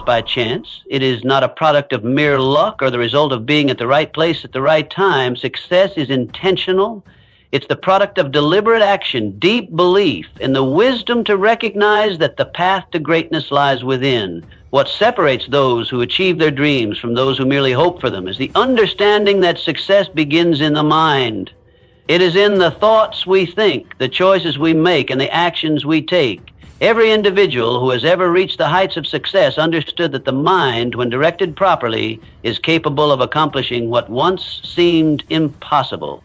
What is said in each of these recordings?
by chance. It is not a product of mere luck or the result of being at the right place at the right time. Success is intentional. It's the product of deliberate action, deep belief, and the wisdom to recognize that the path to greatness lies within. What separates those who achieve their dreams from those who merely hope for them is the understanding that success begins in the mind. It is in the thoughts we think, the choices we make, and the actions we take. Every individual who has ever reached the heights of success understood that the mind, when directed properly, is capable of accomplishing what once seemed impossible.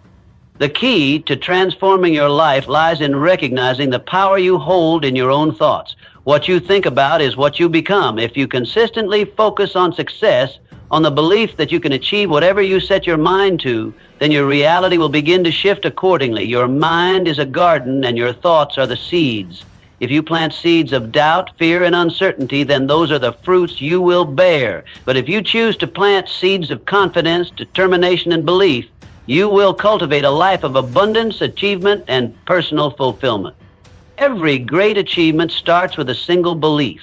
The key to transforming your life lies in recognizing the power you hold in your own thoughts. What you think about is what you become. If you consistently focus on success, on the belief that you can achieve whatever you set your mind to, then your reality will begin to shift accordingly. Your mind is a garden and your thoughts are the seeds. If you plant seeds of doubt, fear, and uncertainty, then those are the fruits you will bear. But if you choose to plant seeds of confidence, determination, and belief, you will cultivate a life of abundance, achievement, and personal fulfillment. Every great achievement starts with a single belief,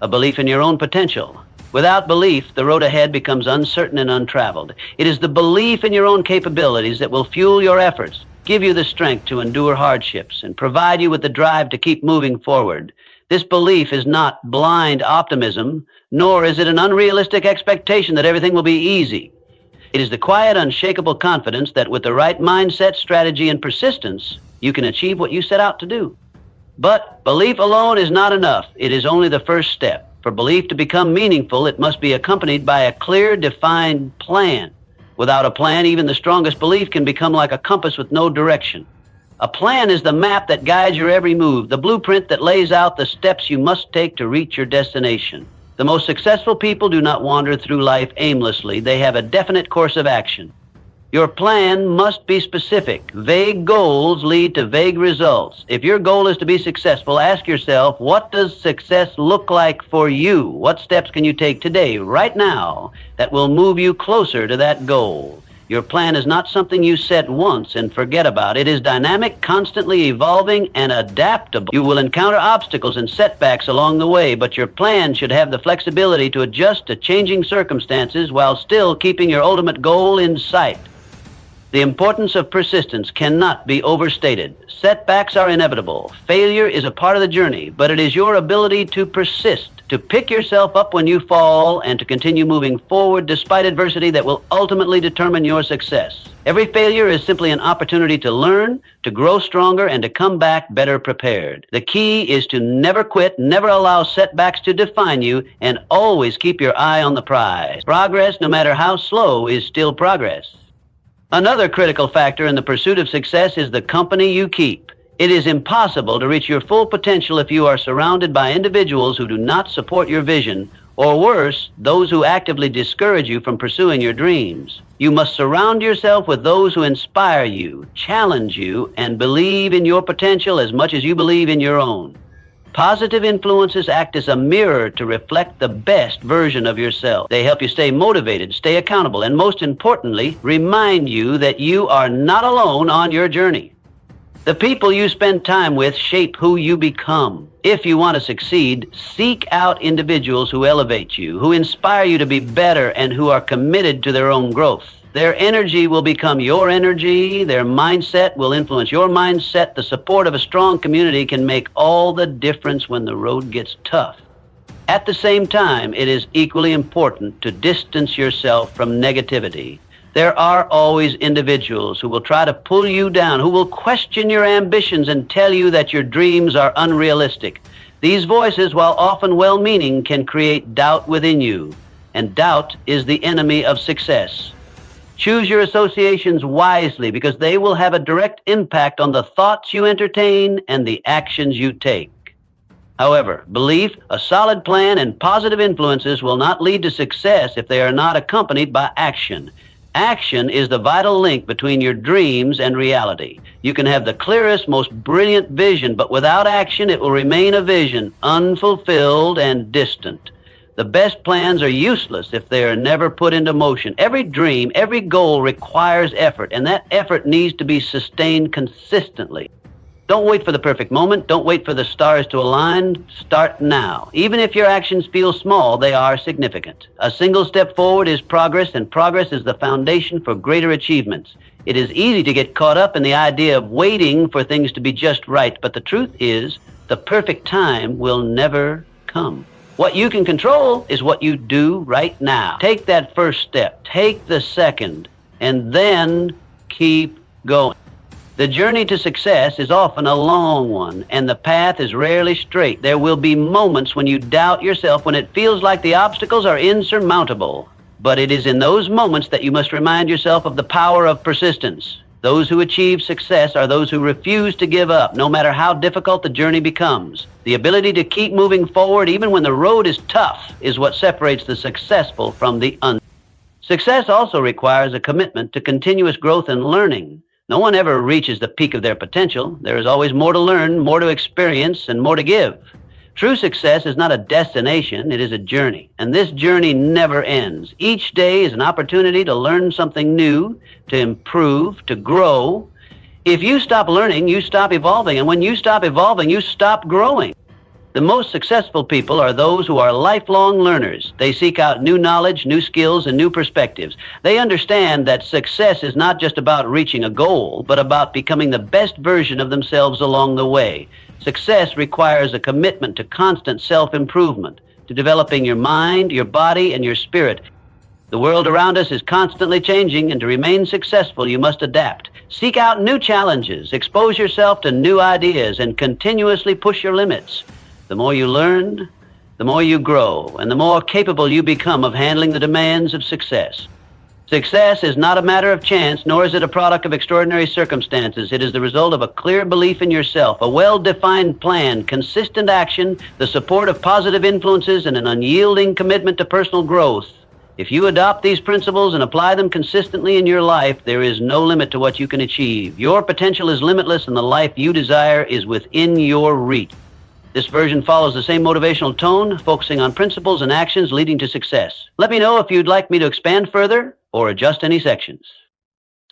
a belief in your own potential. Without belief, the road ahead becomes uncertain and untraveled. It is the belief in your own capabilities that will fuel your efforts, give you the strength to endure hardships, and provide you with the drive to keep moving forward. This belief is not blind optimism, nor is it an unrealistic expectation that everything will be easy. It is the quiet, unshakable confidence that with the right mindset, strategy, and persistence, you can achieve what you set out to do. But belief alone is not enough. It is only the first step. For belief to become meaningful, it must be accompanied by a clear, defined plan. Without a plan, even the strongest belief can become like a compass with no direction. A plan is the map that guides your every move, the blueprint that lays out the steps you must take to reach your destination. The most successful people do not wander through life aimlessly. They have a definite course of action. Your plan must be specific. Vague goals lead to vague results. If your goal is to be successful, ask yourself, what does success look like for you? What steps can you take today, right now, that will move you closer to that goal? Your plan is not something you set once and forget about. It is dynamic, constantly evolving, and adaptable. You will encounter obstacles and setbacks along the way, but your plan should have the flexibility to adjust to changing circumstances while still keeping your ultimate goal in sight. The importance of persistence cannot be overstated. Setbacks are inevitable. Failure is a part of the journey, but it is your ability to persist, to pick yourself up when you fall, and to continue moving forward despite adversity that will ultimately determine your success. Every failure is simply an opportunity to learn, to grow stronger, and to come back better prepared. The key is to never quit, never allow setbacks to define you, and always keep your eye on the prize. Progress, no matter how slow, is still progress. Another critical factor in the pursuit of success is the company you keep. It is impossible to reach your full potential if you are surrounded by individuals who do not support your vision, or worse, those who actively discourage you from pursuing your dreams. You must surround yourself with those who inspire you, challenge you, and believe in your potential as much as you believe in your own. Positive influences act as a mirror to reflect the best version of yourself. They help you stay motivated, stay accountable, and most importantly, remind you that you are not alone on your journey. The people you spend time with shape who you become. If you want to succeed, seek out individuals who elevate you, who inspire you to be better, and who are committed to their own growth. Their energy will become your energy. Their mindset will influence your mindset. The support of a strong community can make all the difference when the road gets tough. At the same time, it is equally important to distance yourself from negativity. There are always individuals who will try to pull you down, who will question your ambitions and tell you that your dreams are unrealistic. These voices, while often well-meaning, can create doubt within you, and doubt is the enemy of success. Choose your associations wisely because they will have a direct impact on the thoughts you entertain and the actions you take. However, belief, a solid plan, and positive influences will not lead to success if they are not accompanied by action. Action is the vital link between your dreams and reality. You can have the clearest, most brilliant vision, but without action, it will remain a vision, unfulfilled and distant. The best plans are useless if they are never put into motion. Every dream, every goal requires effort, and that effort needs to be sustained consistently. Don't Don't wait for the perfect moment. Don't wait for the stars to align. Start now. Even if your actions feel small, they are significant. A single step forward is progress, and progress is the foundation for greater achievements. It is easy to get caught up in the idea of waiting for things to be just right, but the truth is, the perfect time will never come. What you can control is what you do right now. Take that first step. Take the second, and then keep going. The journey to success is often a long one, and the path is rarely straight. There will be moments when you doubt yourself, when it feels like the obstacles are insurmountable. But it is in those moments that you must remind yourself of the power of persistence. Those who achieve success are those who refuse to give up, no matter how difficult the journey becomes. The ability to keep moving forward, even when the road is tough, is what separates the successful from the Success also requires a commitment to continuous growth and learning. No one ever reaches the peak of their potential. There is always more to learn, more to experience, and more to give. True success is not a destination, it is a journey. And this journey never ends. Each day is an opportunity to learn something new, to improve, to grow. If you stop learning, you stop evolving. And when you stop evolving, you stop growing. The most successful people are those who are lifelong learners. They seek out new knowledge, new skills, and new perspectives. They understand that success is not just about reaching a goal, but about becoming the best version of themselves along the way. Success requires a commitment to constant self-improvement, to developing your mind, your body, and your spirit. The world around us is constantly changing, and to remain successful, you must adapt. Seek out new challenges, expose yourself to new ideas, and continuously push your limits. The more you learn, the more you grow, and the more capable you become of handling the demands of success. Success is not a matter of chance, nor is it a product of extraordinary circumstances. It is the result of a clear belief in yourself, a well-defined plan, consistent action, the support of positive influences, and an unyielding commitment to personal growth. If you adopt these principles and apply them consistently in your life, there is no limit to what you can achieve. Your potential is limitless, and the life you desire is within your reach. This version follows the same motivational tone, focusing on principles and actions leading to success. Let me know if you'd like me to expand further or adjust any sections.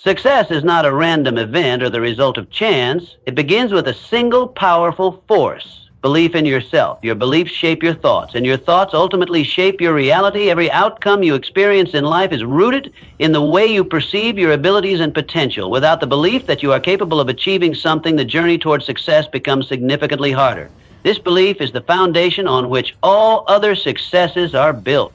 Success is not a random event or the result of chance. It begins with a single powerful force, belief in yourself. Your beliefs shape your thoughts, and your thoughts ultimately shape your reality. Every outcome you experience in life is rooted in the way you perceive your abilities and potential. Without the belief that you are capable of achieving something, the journey toward success becomes significantly harder. This belief is the foundation on which all other successes are built.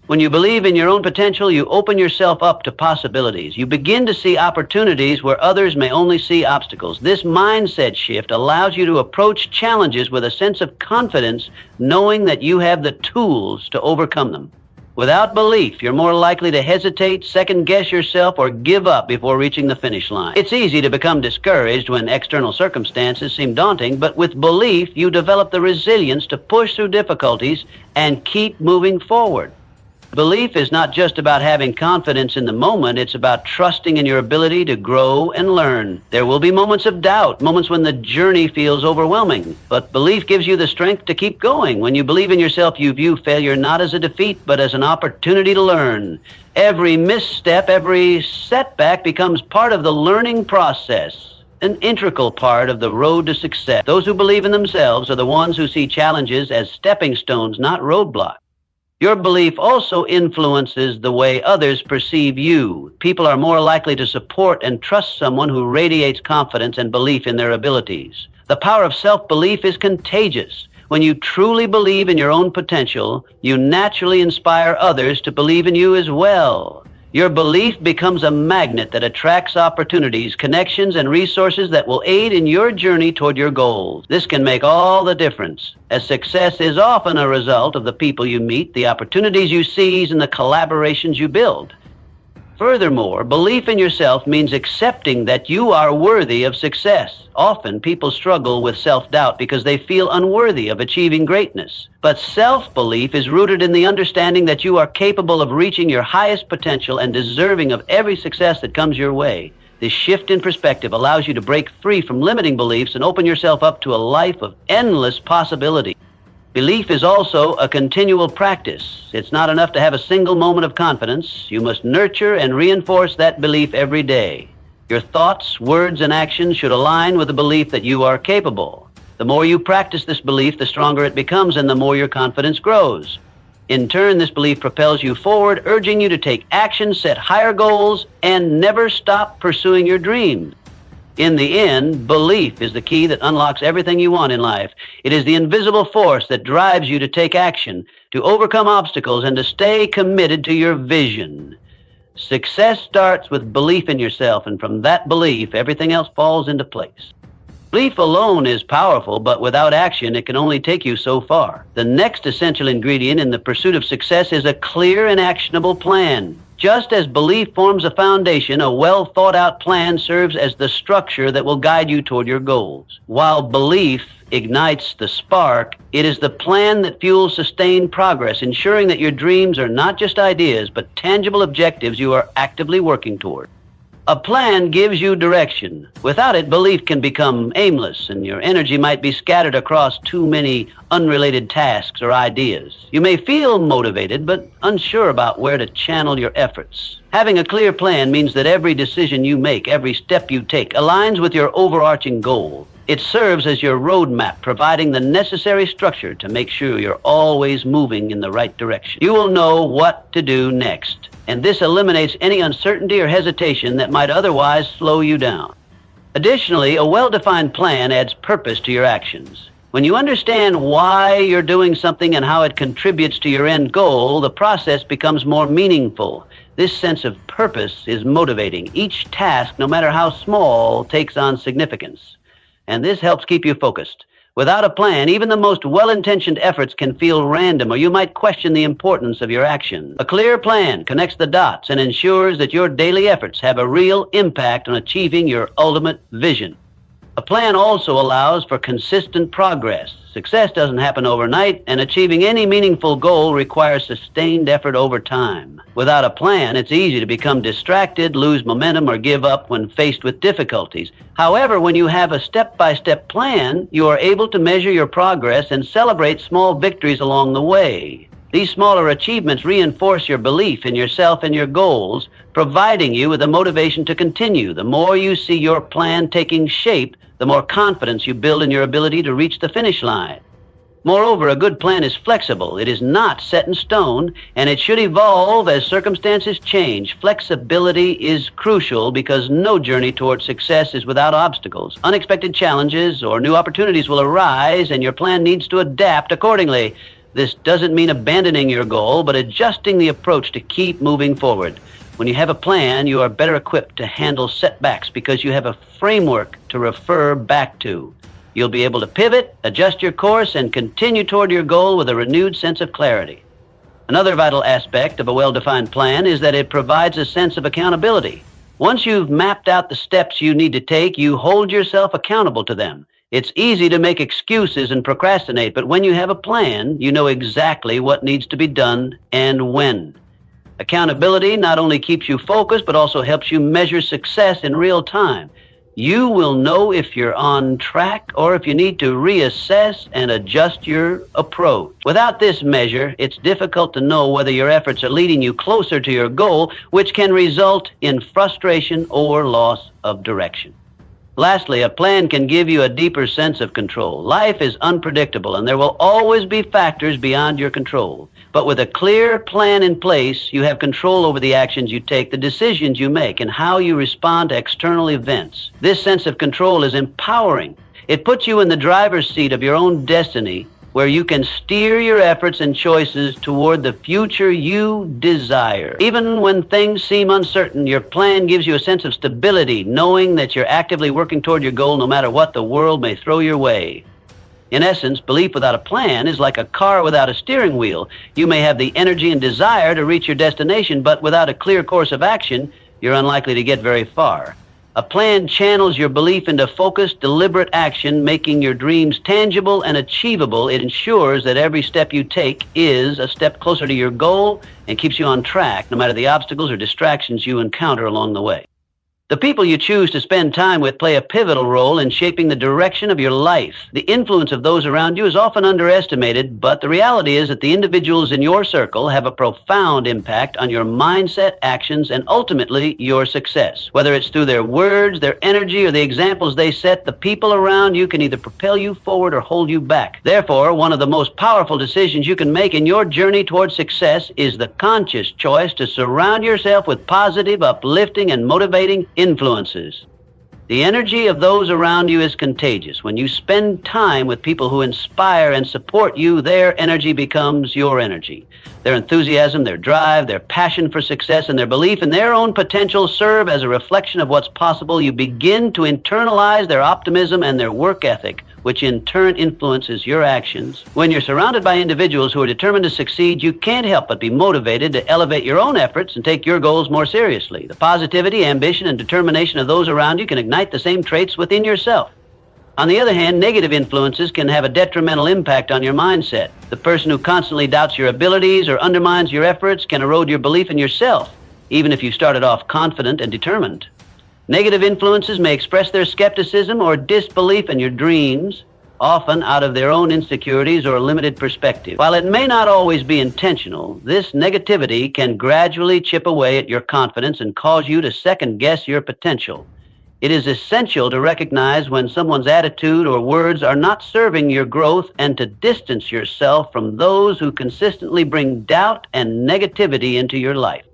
When you believe in your own potential, you open yourself up to possibilities. You begin to see opportunities where others may only see obstacles. This mindset shift allows you to approach challenges with a sense of confidence, knowing that you have the tools to overcome them. Without belief, you're more likely to hesitate, second-guess yourself, or give up before reaching the finish line. It's easy to become discouraged when external circumstances seem daunting, but with belief, you develop the resilience to push through difficulties and keep moving forward. Belief is not just about having confidence in the moment, it's about trusting in your ability to grow and learn. There will be moments of doubt, moments when the journey feels overwhelming, but belief gives you the strength to keep going. When you believe in yourself, you view failure not as a defeat, but as an opportunity to learn. Every misstep, every setback becomes part of the learning process, an integral part of the road to success. Those who believe in themselves are the ones who see challenges as stepping stones, not roadblocks. Your belief also influences the way others perceive you. People are more likely to support and trust someone who radiates confidence and belief in their abilities. The power of self-belief is contagious. When you truly believe in your own potential, you naturally inspire others to believe in you as well. Your belief becomes a magnet that attracts opportunities, connections, and resources that will aid in your journey toward your goals. This can make all the difference, as success is often a result of the people you meet, the opportunities you seize, and the collaborations you build. Furthermore, belief in yourself means accepting that you are worthy of success. Often, people struggle with self-doubt because they feel unworthy of achieving greatness. But self-belief is rooted in the understanding that you are capable of reaching your highest potential and deserving of every success that comes your way. This shift in perspective allows you to break free from limiting beliefs and open yourself up to a life of endless possibility. Belief is also a continual practice. It's not enough to have a single moment of confidence. You must nurture and reinforce that belief every day. Your thoughts, words, and actions should align with the belief that you are capable. The more you practice this belief, the stronger it becomes and the more your confidence grows. In turn, this belief propels you forward, urging you to take action, set higher goals, and never stop pursuing your dreams. In the end, belief is the key that unlocks everything you want in life. It is the invisible force that drives you to take action, to overcome obstacles, and to stay committed to your vision. Success starts with belief in yourself, and from that belief, everything else falls into place. Belief alone is powerful, but without action, it can only take you so far. The next essential ingredient in the pursuit of success is a clear and actionable plan. Just as belief forms a foundation, a well-thought-out plan serves as the structure that will guide you toward your goals. While belief ignites the spark, it is the plan that fuels sustained progress, ensuring that your dreams are not just ideas, but tangible objectives you are actively working toward. A plan gives you direction. Without it, belief can become aimless, and your energy might be scattered across too many unrelated tasks or ideas. You may feel motivated, but unsure about where to channel your efforts. Having a clear plan means that every decision you make, every step you take, aligns with your overarching goal. It serves as your roadmap, providing the necessary structure to make sure you're always moving in the right direction. You will know what to do next, and this eliminates any uncertainty or hesitation that might otherwise slow you down. Additionally, a well-defined plan adds purpose to your actions. When you understand why you're doing something and how it contributes to your end goal, the process becomes more meaningful. This sense of purpose is motivating. Each task, no matter how small, takes on significance, and this helps keep you focused. Without a plan, even the most well-intentioned efforts can feel random, or you might question the importance of your action. A clear plan connects the dots and ensures that your daily efforts have a real impact on achieving your ultimate vision. A plan also allows for consistent progress. Success doesn't happen overnight, and achieving any meaningful goal requires sustained effort over time. Without a plan, it's easy to become distracted, lose momentum, or give up when faced with difficulties. However, when you have a step-by-step plan, you are able to measure your progress and celebrate small victories along the way. These smaller achievements reinforce your belief in yourself and your goals, providing you with the motivation to continue. The more you see your plan taking shape, the more confidence you build in your ability to reach the finish line. Moreover, a good plan is flexible. It is not set in stone, and it should evolve as circumstances change. Flexibility is crucial because no journey toward success is without obstacles. Unexpected challenges or new opportunities will arise, and your plan needs to adapt accordingly. This doesn't mean abandoning your goal, but adjusting the approach to keep moving forward. When you have a plan, you are better equipped to handle setbacks because you have a framework to refer back to. You'll be able to pivot, adjust your course, and continue toward your goal with a renewed sense of clarity. Another vital aspect of a well-defined plan is that it provides a sense of accountability. Once you've mapped out the steps you need to take, you hold yourself accountable to them. It's easy to make excuses and procrastinate, but when you have a plan, you know exactly what needs to be done and when. Accountability not only keeps you focused, but also helps you measure success in real time. You will know if you're on track or if you need to reassess and adjust your approach. Without this measure, it's difficult to know whether your efforts are leading you closer to your goal, which can result in frustration or loss of direction. Lastly, a plan can give you a deeper sense of control. Life is unpredictable, and there will always be factors beyond your control. But with a clear plan in place, you have control over the actions you take, the decisions you make, and how you respond to external events. This sense of control is empowering. It puts you in the driver's seat of your own destiny, where you can steer your efforts and choices toward the future you desire. Even when things seem uncertain, your plan gives you a sense of stability, knowing that you're actively working toward your goal no matter what the world may throw your way. In essence, belief without a plan is like a car without a steering wheel. You may have the energy and desire to reach your destination, but without a clear course of action, you're unlikely to get very far. A plan channels your belief into focused, deliberate action, making your dreams tangible and achievable. It ensures that every step you take is a step closer to your goal and keeps you on track, no matter the obstacles or distractions you encounter along the way. The people you choose to spend time with play a pivotal role in shaping the direction of your life. The influence of those around you is often underestimated, but the reality is that the individuals in your circle have a profound impact on your mindset, actions, and ultimately your success. Whether it's through their words, their energy, or the examples they set, the people around you can either propel you forward or hold you back. Therefore, one of the most powerful decisions you can make in your journey towards success is the conscious choice to surround yourself with positive, uplifting, and motivating influences. The energy of those around you is contagious. When you spend time with people who inspire and support you, their energy becomes your energy. Their enthusiasm, their drive, their passion for success, and their belief in their own potential serve as a reflection of what's possible. You begin to internalize their optimism and their work ethic, which in turn influences your actions. When you're surrounded by individuals who are determined to succeed, you can't help but be motivated to elevate your own efforts and take your goals more seriously. The positivity, ambition, and determination of those around you can ignite the same traits within yourself. On the other hand, negative influences can have a detrimental impact on your mindset. The person who constantly doubts your abilities or undermines your efforts can erode your belief in yourself, even if you started off confident and determined. Negative influences may express their skepticism or disbelief in your dreams, often out of their own insecurities or limited perspective. While it may not always be intentional, this negativity can gradually chip away at your confidence and cause you to second-guess your potential. It is essential to recognize when someone's attitude or words are not serving your growth and to distance yourself from those who consistently bring doubt and negativity into your life.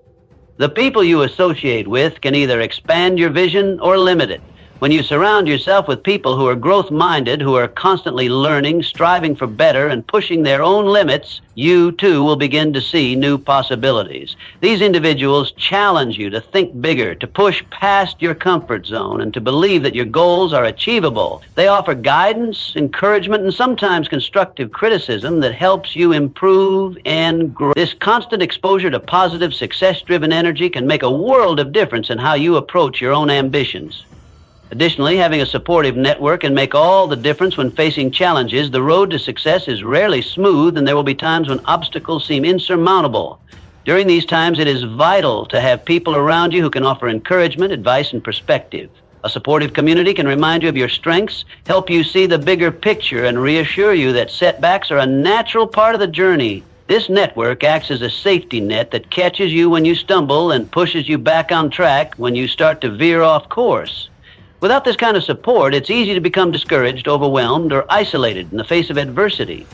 The people you associate with can either expand your vision or limit it. When you surround yourself with people who are growth-minded, who are constantly learning, striving for better, and pushing their own limits, you too will begin to see new possibilities. These individuals challenge you to think bigger, to push past your comfort zone, and to believe that your goals are achievable. They offer guidance, encouragement, and sometimes constructive criticism that helps you improve and grow. This constant exposure to positive, success-driven energy can make a world of difference in how you approach your own ambitions. Additionally, having a supportive network can make all the difference when facing challenges. The road to success is rarely smooth, and there will be times when obstacles seem insurmountable. During these times, it is vital to have people around you who can offer encouragement, advice, and perspective. A supportive community can remind you of your strengths, help you see the bigger picture, and reassure you that setbacks are a natural part of the journey. This network acts as a safety net that catches you when you stumble and pushes you back on track when you start to veer off course. Without this kind of support, it's easy to become discouraged, overwhelmed, or isolated in the face of adversity.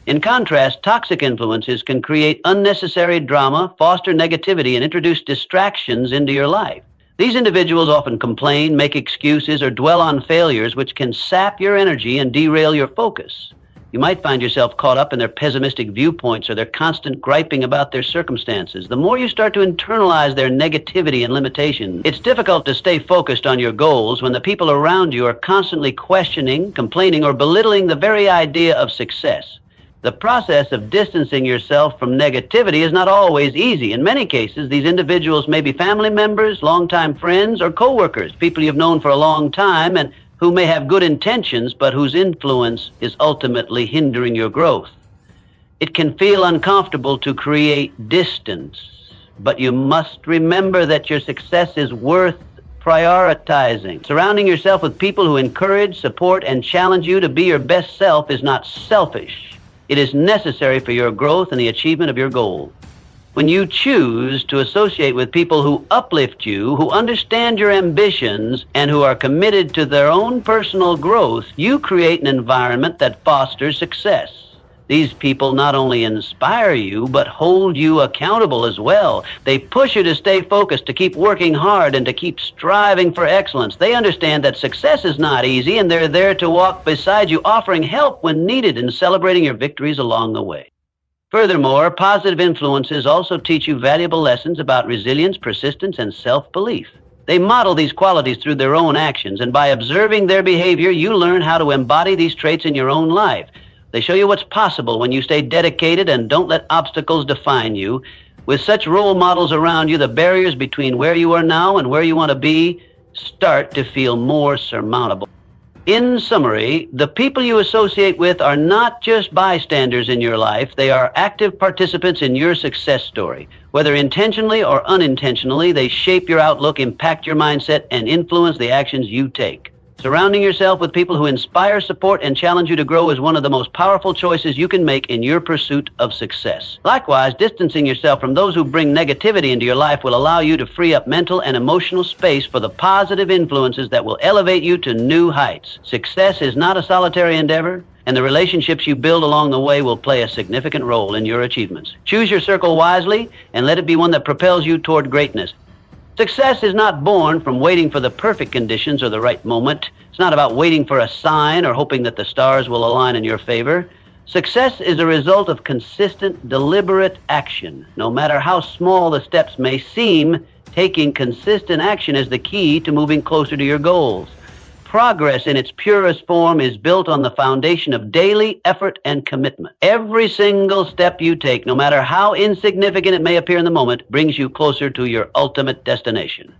In contrast, toxic influences can create unnecessary drama, foster negativity, and introduce distractions into your life. These individuals often complain, make excuses, or dwell on failures, which can sap your energy and derail your focus. You might find yourself caught up in their pessimistic viewpoints or their constant griping about their circumstances. The more you start to internalize their negativity and limitations, it's difficult to stay focused on your goals when the people around you are constantly questioning, complaining, or belittling the very idea of success. The process of distancing yourself from negativity is not always easy. In many cases, these individuals may be family members, longtime friends, or coworkers, people you've known for a long time and who may have good intentions, but whose influence is ultimately hindering your growth. It can feel uncomfortable to create distance, but you must remember that your success is worth prioritizing. Surrounding yourself with people who encourage, support, and challenge you to be your best self is not selfish. It is necessary for your growth and the achievement of your goal. When you choose to associate with people who uplift you, who understand your ambitions, and who are committed to their own personal growth, you create an environment that fosters success. These people not only inspire you, but hold you accountable as well. They push you to stay focused, to keep working hard, and to keep striving for excellence. They understand that success is not easy, and they're there to walk beside you, offering help when needed and celebrating your victories along the way. Furthermore, positive influences also teach you valuable lessons about resilience, persistence, and self-belief. They model these qualities through their own actions, and by observing their behavior, you learn how to embody these traits in your own life. They show you what's possible when you stay dedicated and don't let obstacles define you. With such role models around you, the barriers between where you are now and where you want to be start to feel more surmountable. In summary, the people you associate with are not just bystanders in your life, they are active participants in your success story. Whether intentionally or unintentionally, they shape your outlook, impact your mindset, and influence the actions you take. Surrounding yourself with people who inspire, support, and challenge you to grow is one of the most powerful choices you can make in your pursuit of success. Likewise, distancing yourself from those who bring negativity into your life will allow you to free up mental and emotional space for the positive influences that will elevate you to new heights. Success is not a solitary endeavor, and the relationships you build along the way will play a significant role in your achievements. Choose your circle wisely, and let it be one that propels you toward greatness. Success is not born from waiting for the perfect conditions or the right moment. It's not about waiting for a sign or hoping that the stars will align in your favor. Success is a result of consistent, deliberate action. No matter how small the steps may seem, taking consistent action is the key to moving closer to your goals. Progress in its purest form is built on the foundation of daily effort and commitment. Every single step you take, no matter how insignificant it may appear in the moment, brings you closer to your ultimate destination.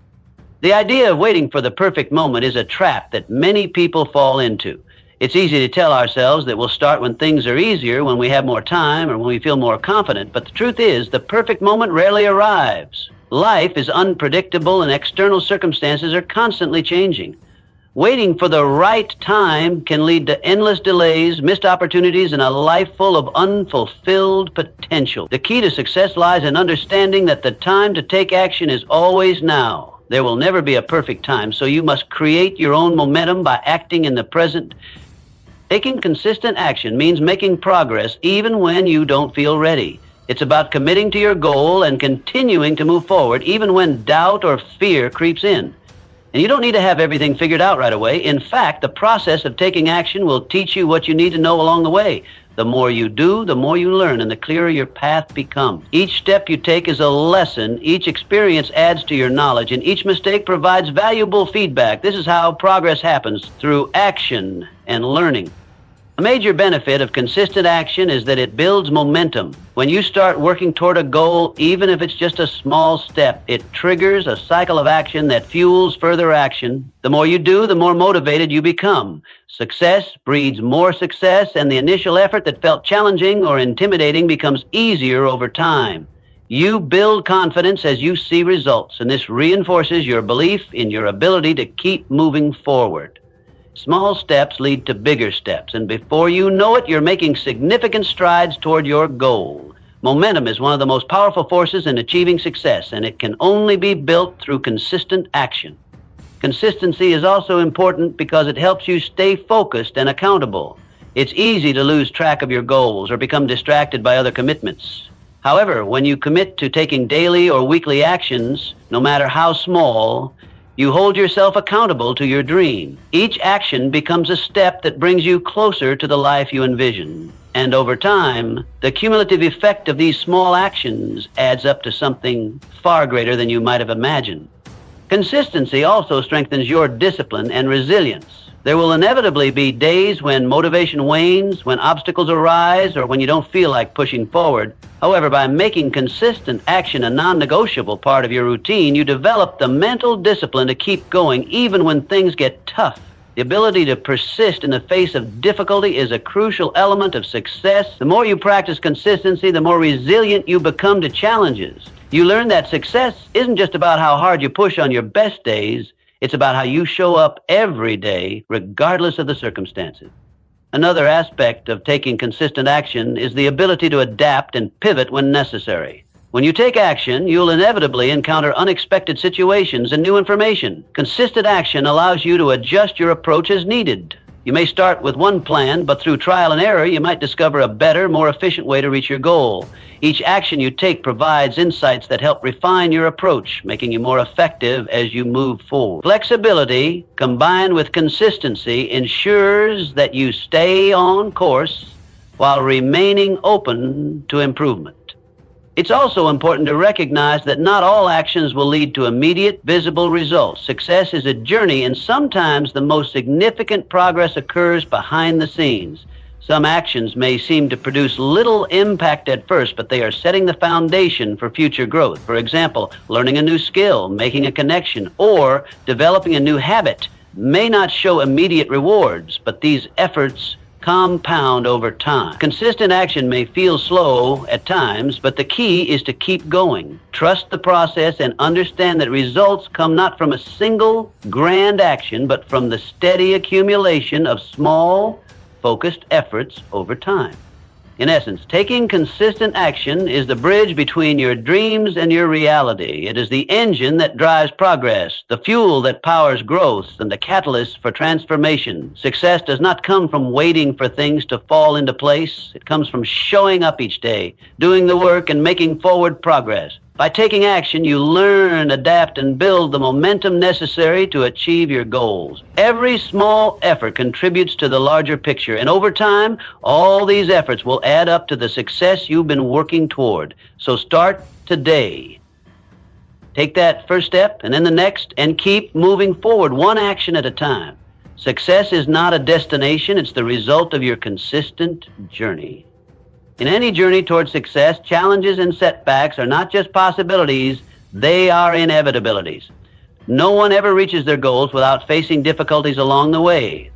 The idea of waiting for the perfect moment is a trap that many people fall into. It's easy to tell ourselves that we'll start when things are easier, when we have more time, or when we feel more confident, but the truth is, the perfect moment rarely arrives. Life is unpredictable and external circumstances are constantly changing. Waiting for the right time can lead to endless delays, missed opportunities, and a life full of unfulfilled potential. The key to success lies in understanding that the time to take action is always now. There will never be a perfect time, so you must create your own momentum by acting in the present. Taking consistent action means making progress even when you don't feel ready. It's about committing to your goal and continuing to move forward even when doubt or fear creeps in. And you don't need to have everything figured out right away. In fact, the process of taking action will teach you what you need to know along the way. The more you do, the more you learn, and the clearer your path becomes. Each step you take is a lesson. Each experience adds to your knowledge, and each mistake provides valuable feedback. This is how progress happens, through action and learning. A major benefit of consistent action is that it builds momentum. When you start working toward a goal, even if it's just a small step, it triggers a cycle of action that fuels further action. The more you do, the more motivated you become. Success breeds more success, and the initial effort that felt challenging or intimidating becomes easier over time. You build confidence as you see results, and this reinforces your belief in your ability to keep moving forward. Small steps lead to bigger steps, and before you know it, you're making significant strides toward your goal. Momentum is one of the most powerful forces in achieving success, and it can only be built through consistent action. Consistency is also important because it helps you stay focused and accountable. It's easy to lose track of your goals or become distracted by other commitments. However, when you commit to taking daily or weekly actions, no matter how small, you hold yourself accountable to your dream. Each action becomes a step that brings you closer to the life you envision. And over time, the cumulative effect of these small actions adds up to something far greater than you might have imagined. Consistency also strengthens your discipline and resilience. There will inevitably be days when motivation wanes, when obstacles arise, or when you don't feel like pushing forward. However, by making consistent action a non-negotiable part of your routine, you develop the mental discipline to keep going even when things get tough. The ability to persist in the face of difficulty is a crucial element of success. The more you practice consistency, the more resilient you become to challenges. You learn that success isn't just about how hard you push on your best days. It's about how you show up every day, regardless of the circumstances. Another aspect of taking consistent action is the ability to adapt and pivot when necessary. When you take action, you'll inevitably encounter unexpected situations and new information. Consistent action allows you to adjust your approach as needed. You may start with one plan, but through trial and error, you might discover a better, more efficient way to reach your goal. Each action you take provides insights that help refine your approach, making you more effective as you move forward. Flexibility, combined with consistency, ensures that you stay on course while remaining open to improvement. It's also important to recognize that not all actions will lead to immediate, visible results. Success is a journey, and sometimes the most significant progress occurs behind the scenes. Some actions may seem to produce little impact at first, but they are setting the foundation for future growth. For example, learning a new skill, making a connection, or developing a new habit. may not show immediate rewards, but these efforts compound over time. Consistent action may feel slow at times, but the key is to keep going. Trust the process and understand that results come not from a single grand action, but from the steady accumulation of small, focused efforts over time. In essence, taking consistent action is the bridge between your dreams and your reality. It is the engine that drives progress, the fuel that powers growth, and the catalyst for transformation. Success does not come from waiting for things to fall into place. It comes from showing up each day, doing the work, and making forward progress. By taking action, you learn, adapt, and build the momentum necessary to achieve your goals. Every small effort contributes to the larger picture, and over time, all these efforts will add up to the success you've been working toward. So start today. Take that first step, and then the next, and keep moving forward, one action at a time. Success is not a destination, it's the result of your consistent journey. In any journey toward success, challenges and setbacks are not just possibilities, they are inevitabilities. No one ever reaches their goals without facing difficulties along the way.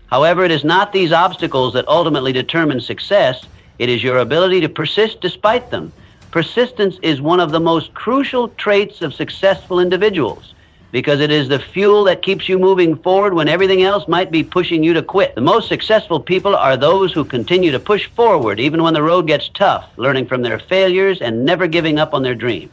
However, it is not these obstacles that ultimately determine success, it is your ability to persist despite them. Persistence is one of the most crucial traits of successful individuals, because it is the fuel that keeps you moving forward when everything else might be pushing you to quit. The most successful people are those who continue to push forward even when the road gets tough, learning from their failures and never giving up on their dreams.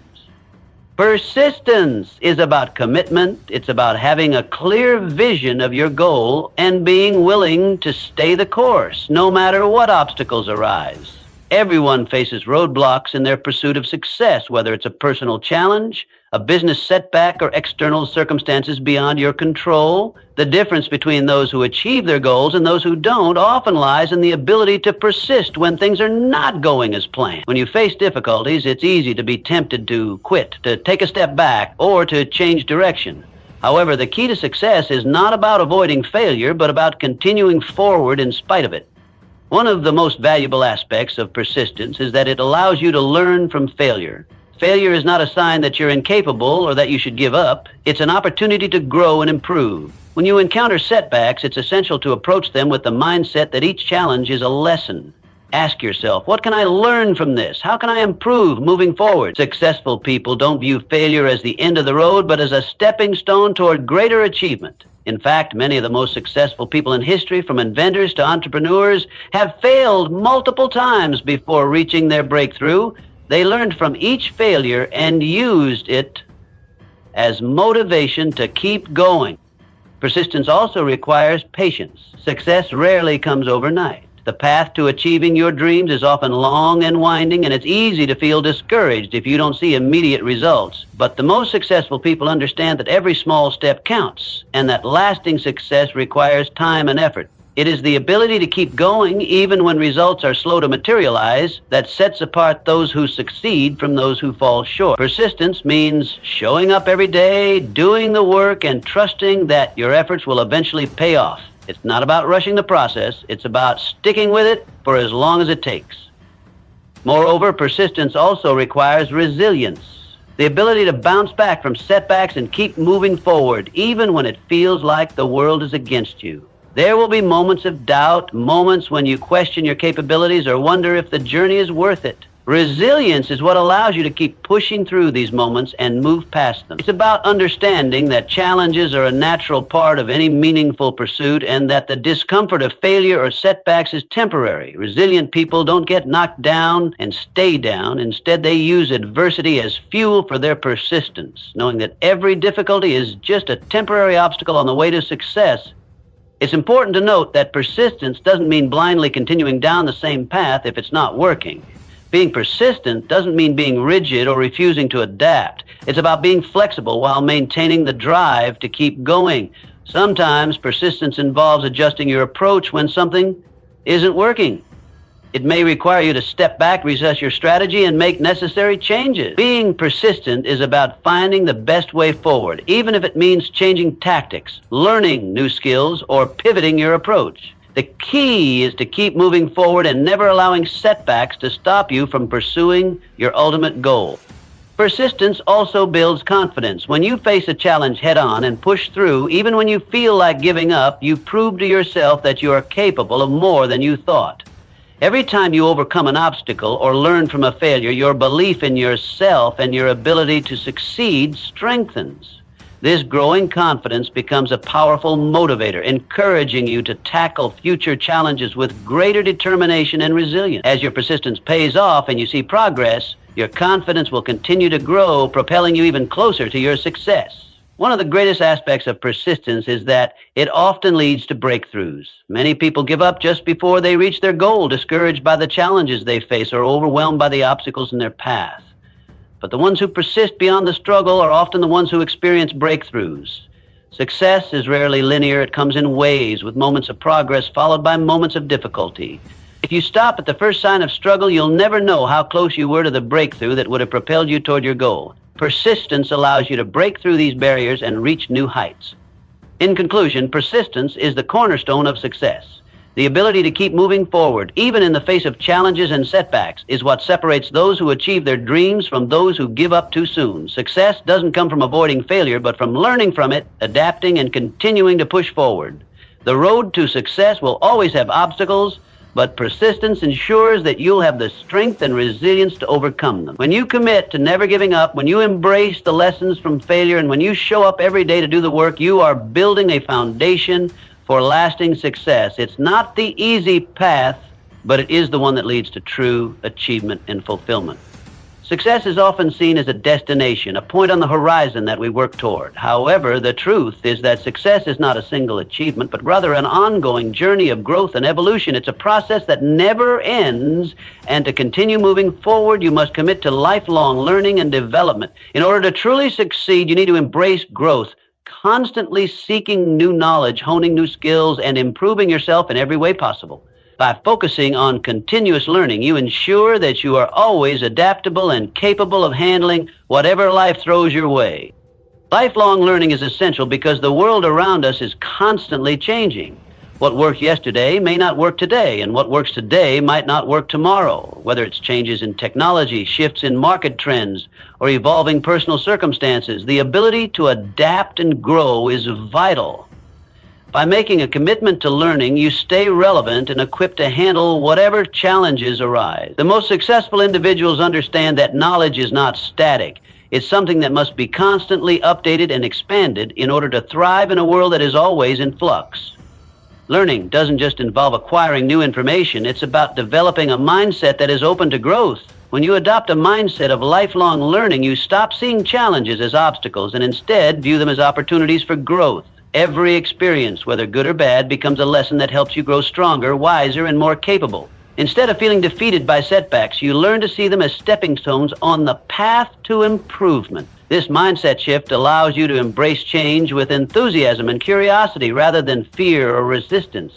Persistence is about commitment. It's about having a clear vision of your goal and being willing to stay the course, no matter what obstacles arise. Everyone faces roadblocks in their pursuit of success, whether it's a personal challenge, a business setback, or external circumstances beyond your control. The difference between those who achieve their goals and those who don't often lies in the ability to persist when things are not going as planned. When you face difficulties, it's easy to be tempted to quit, to take a step back, or to change direction. However, the key to success is not about avoiding failure, but about continuing forward in spite of it. One of the most valuable aspects of persistence is that it allows you to learn from failure. Failure is not a sign that you're incapable or that you should give up. It's an opportunity to grow and improve. When you encounter setbacks, it's essential to approach them with the mindset that each challenge is a lesson. Ask yourself, what can I learn from this? How can I improve moving forward? Successful people don't view failure as the end of the road, but as a stepping stone toward greater achievement. In fact, many of the most successful people in history, from inventors to entrepreneurs, have failed multiple times before reaching their breakthrough. They learned from each failure and used it as motivation to keep going. Persistence also requires patience. Success rarely comes overnight. The path to achieving your dreams is often long and winding, and it's easy to feel discouraged if you don't see immediate results. But the most successful people understand that every small step counts, and that lasting success requires time and effort. It is the ability to keep going even when results are slow to materialize that sets apart those who succeed from those who fall short. Persistence means showing up every day, doing the work, and trusting that your efforts will eventually pay off. It's not about rushing the process. It's about sticking with it for as long as it takes. Moreover, persistence also requires resilience, the ability to bounce back from setbacks and keep moving forward, even when it feels like the world is against you. There will be moments of doubt, moments when you question your capabilities or wonder if the journey is worth it. Resilience is what allows you to keep pushing through these moments and move past them. It's about understanding that challenges are a natural part of any meaningful pursuit and that the discomfort of failure or setbacks is temporary. Resilient people don't get knocked down and stay down. Instead, they use adversity as fuel for their persistence, knowing that every difficulty is just a temporary obstacle on the way to success. It's important to note that persistence doesn't mean blindly continuing down the same path if it's not working. Being persistent doesn't mean being rigid or refusing to adapt. It's about being flexible while maintaining the drive to keep going. Sometimes persistence involves adjusting your approach when something isn't working. It may require you to step back, reassess your strategy, and make necessary changes. Being persistent is about finding the best way forward, even if it means changing tactics, learning new skills, or pivoting your approach. The key is to keep moving forward and never allowing setbacks to stop you from pursuing your ultimate goal. Persistence also builds confidence. When you face a challenge head-on and push through, even when you feel like giving up, you prove to yourself that you are capable of more than you thought. Every time you overcome an obstacle or learn from a failure, your belief in yourself and your ability to succeed strengthens. This growing confidence becomes a powerful motivator, encouraging you to tackle future challenges with greater determination and resilience. As your persistence pays off and you see progress, your confidence will continue to grow, propelling you even closer to your success. One of the greatest aspects of persistence is that it often leads to breakthroughs. Many people give up just before they reach their goal, discouraged by the challenges they face or overwhelmed by the obstacles in their path. But the ones who persist beyond the struggle are often the ones who experience breakthroughs. Success is rarely linear. It comes in waves, with moments of progress followed by moments of difficulty. If you stop at the first sign of struggle, you'll never know how close you were to the breakthrough that would have propelled you toward your goal. Persistence allows you to break through these barriers and reach new heights. In conclusion, persistence is the cornerstone of success. The ability to keep moving forward, even in the face of challenges and setbacks, is what separates those who achieve their dreams from those who give up too soon. Success doesn't come from avoiding failure, but from learning from it, adapting, and continuing to push forward. The road to success will always have obstacles, but persistence ensures that you'll have the strength and resilience to overcome them. When you commit to never giving up, when you embrace the lessons from failure, and when you show up every day to do the work, you are building a foundation for lasting success. It's not the easy path, but it is the one that leads to true achievement and fulfillment. Success is often seen as a destination, a point on the horizon that we work toward. However, the truth is that success is not a single achievement, but rather an ongoing journey of growth and evolution. It's a process that never ends, and to continue moving forward, you must commit to lifelong learning and development. In order to truly succeed, you need to embrace growth, constantly seeking new knowledge, honing new skills, and improving yourself in every way possible. By focusing on continuous learning, you ensure that you are always adaptable and capable of handling whatever life throws your way. Lifelong learning is essential because the world around us is constantly changing. What worked yesterday may not work today, and what works today might not work tomorrow. Whether it's changes in technology, shifts in market trends, or evolving personal circumstances, the ability to adapt and grow is vital. By making a commitment to learning, you stay relevant and equipped to handle whatever challenges arise. The most successful individuals understand that knowledge is not static. It's something that must be constantly updated and expanded in order to thrive in a world that is always in flux. Learning doesn't just involve acquiring new information. It's about developing a mindset that is open to growth. When you adopt a mindset of lifelong learning, you stop seeing challenges as obstacles and instead view them as opportunities for growth. Every experience, whether good or bad, becomes a lesson that helps you grow stronger, wiser, and more capable. Instead of feeling defeated by setbacks, you learn to see them as stepping stones on the path to improvement. This mindset shift allows you to embrace change with enthusiasm and curiosity rather than fear or resistance.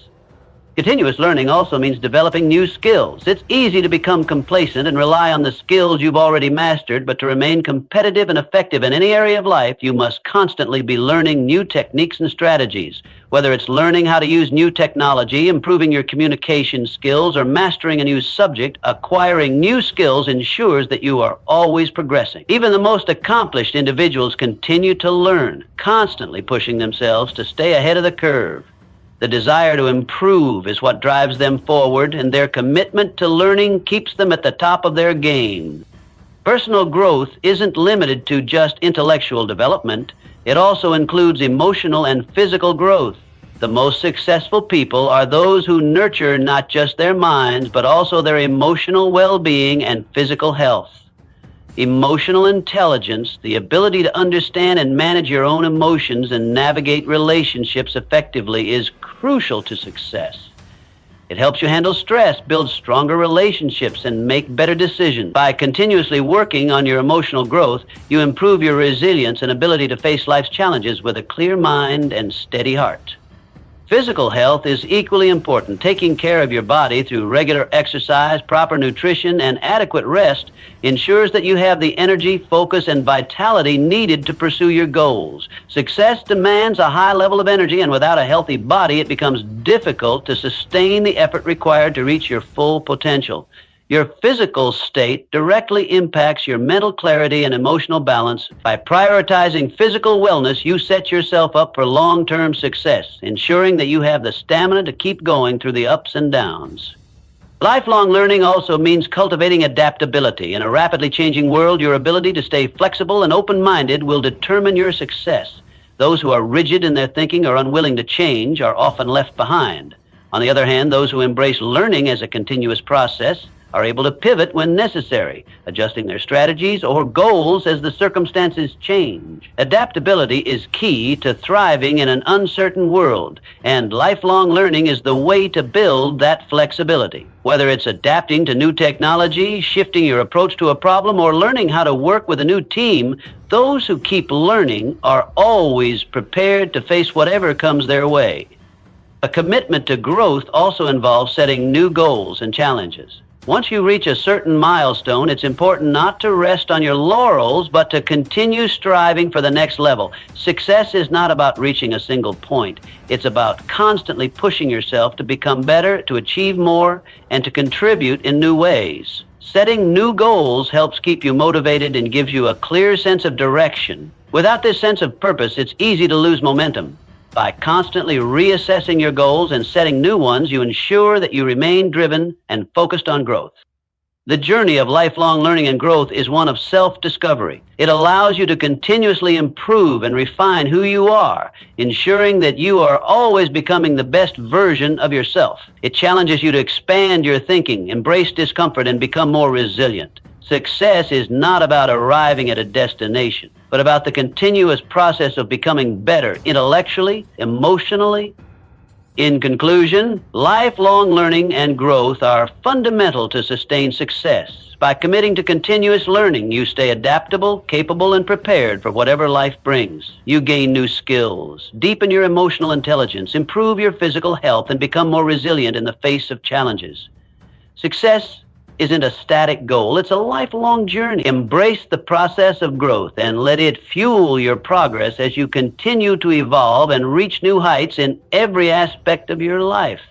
Continuous learning also means developing new skills. It's easy to become complacent and rely on the skills you've already mastered, but to remain competitive and effective in any area of life, you must constantly be learning new techniques and strategies. Whether it's learning how to use new technology, improving your communication skills, or mastering a new subject, acquiring new skills ensures that you are always progressing. Even the most accomplished individuals continue to learn, constantly pushing themselves to stay ahead of the curve. The desire to improve is what drives them forward, and their commitment to learning keeps them at the top of their game. Personal growth isn't limited to just intellectual development. It also includes emotional and physical growth. The most successful people are those who nurture not just their minds, but also their emotional well-being and physical health. Emotional intelligence, the ability to understand and manage your own emotions and navigate relationships effectively, is crucial to success. It helps you handle stress, build stronger relationships, and make better decisions. By continuously working on your emotional growth, you improve your resilience and ability to face life's challenges with a clear mind and steady heart. Physical health is equally important. Taking care of your body through regular exercise, proper nutrition, and adequate rest ensures that you have the energy, focus, and vitality needed to pursue your goals. Success demands a high level of energy, and without a healthy body, it becomes difficult to sustain the effort required to reach your full potential. Your physical state directly impacts your mental clarity and emotional balance. By prioritizing physical wellness, you set yourself up for long-term success, ensuring that you have the stamina to keep going through the ups and downs. Lifelong learning also means cultivating adaptability. In a rapidly changing world, your ability to stay flexible and open-minded will determine your success. Those who are rigid in their thinking or unwilling to change are often left behind. On the other hand, those who embrace learning as a continuous process are able to pivot when necessary, adjusting their strategies or goals as the circumstances change. Adaptability is key to thriving in an uncertain world, and lifelong learning is the way to build that flexibility. Whether it's adapting to new technology, shifting your approach to a problem, or learning how to work with a new team, those who keep learning are always prepared to face whatever comes their way. A commitment to growth also involves setting new goals and challenges. Once you reach a certain milestone, it's important not to rest on your laurels, but to continue striving for the next level. Success is not about reaching a single point. It's about constantly pushing yourself to become better, to achieve more, and to contribute in new ways. Setting new goals helps keep you motivated and gives you a clear sense of direction. Without this sense of purpose, it's easy to lose momentum. By constantly reassessing your goals and setting new ones, you ensure that you remain driven and focused on growth. The journey of lifelong learning and growth is one of self-discovery. It allows you to continuously improve and refine who you are, ensuring that you are always becoming the best version of yourself. It challenges you to expand your thinking, embrace discomfort, and become more resilient. Success is not about arriving at a destination, but about the continuous process of becoming better intellectually, emotionally. In conclusion, lifelong learning and growth are fundamental to sustained success. By committing to continuous learning, you stay adaptable, capable, and prepared for whatever life brings. You gain new skills, deepen your emotional intelligence, improve your physical health, and become more resilient in the face of challenges. Success isn't a static goal, it's a lifelong journey. Embrace the process of growth and let it fuel your progress as you continue to evolve and reach new heights in every aspect of your life.